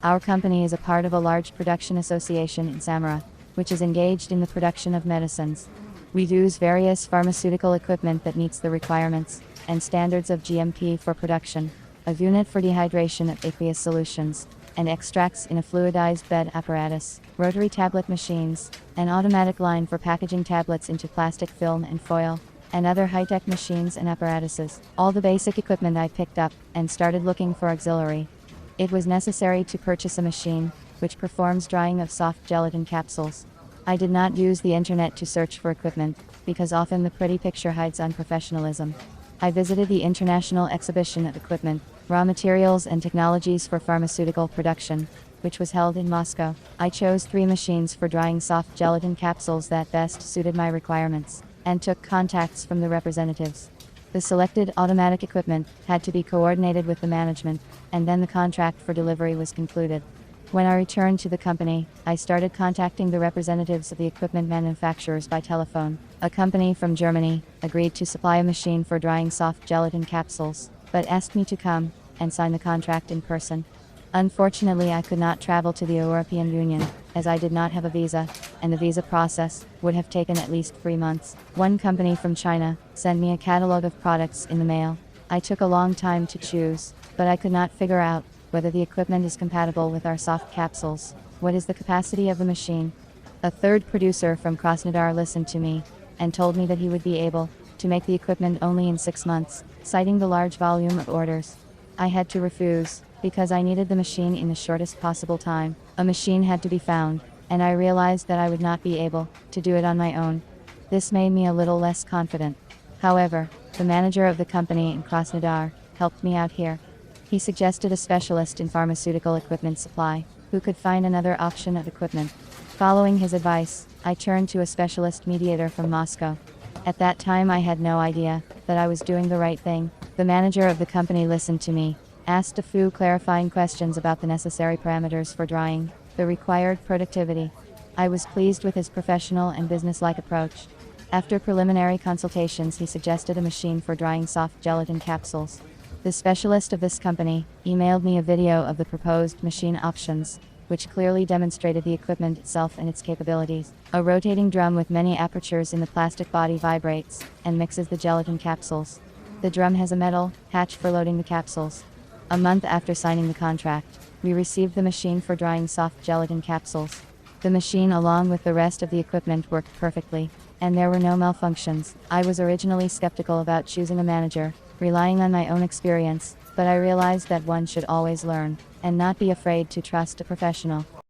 Our company is a part of a large production association in Samara, which is engaged in the production of medicines. We use various pharmaceutical equipment that meets the requirements and standards of GMP for production, a unit for dehydration of aqueous solutions, and extracts in a fluidized bed apparatus, rotary tablet machines, an automatic line for packaging tablets into plastic film and foil, and other high-tech machines and apparatuses. All the basic equipment I picked up and started looking for auxiliary. It was necessary to purchase a machine, which performs drying of soft gelatin capsules. I did not use the internet to search for equipment, because often the pretty picture hides unprofessionalism. I visited the International Exhibition of Equipment, Raw Materials and Technologies for Pharmaceutical Production, which was held in Moscow. I chose 3 machines for drying soft gelatin capsules that best suited my requirements, and took contacts from the representatives. The selected automatic equipment had to be coordinated with the management, and then the contract for delivery was concluded. When I returned to the company, I started contacting the representatives of the equipment manufacturers by telephone. A company from Germany agreed to supply a machine for drying soft gelatin capsules, but asked me to come and sign the contract in person. Unfortunately, I could not travel to the European Union, as I did not have a visa, and the visa process would have taken at least 3 months. One company from China sent me a catalog of products in the mail. I took a long time to choose, but I could not figure out whether the equipment is compatible with our soft capsules. What is the capacity of the machine? A third producer from Krasnodar listened to me and told me that he would be able to make the equipment only in 6 months, citing the large volume of orders. I had to refuse, because I needed the machine in the shortest possible time. A machine had to be found, and I realized that I would not be able to do it on my own. This made me a little less confident. However, the manager of the company in Krasnodar helped me out here. He suggested a specialist in pharmaceutical equipment supply, who could find another option of equipment. Following his advice, I turned to a specialist mediator from Moscow. At that time I had no idea that I was doing the right thing. The manager of the company listened to me, asked a few clarifying questions about the necessary parameters for drying, the required productivity. I was pleased with his professional and business-like approach. After preliminary consultations, he suggested a machine for drying soft gelatin capsules. The specialist of this company emailed me a video of the proposed machine options, which clearly demonstrated the equipment itself and its capabilities. A rotating drum with many apertures in the plastic body vibrates and mixes the gelatin capsules. The drum has a metal hatch for loading the capsules. A month after signing the contract, we received the machine for drying soft gelatin capsules. The machine, along with the rest of the equipment, worked perfectly, and there were no malfunctions. I was originally skeptical about choosing a manager, relying on my own experience, but I realized that one should always learn and not be afraid to trust a professional.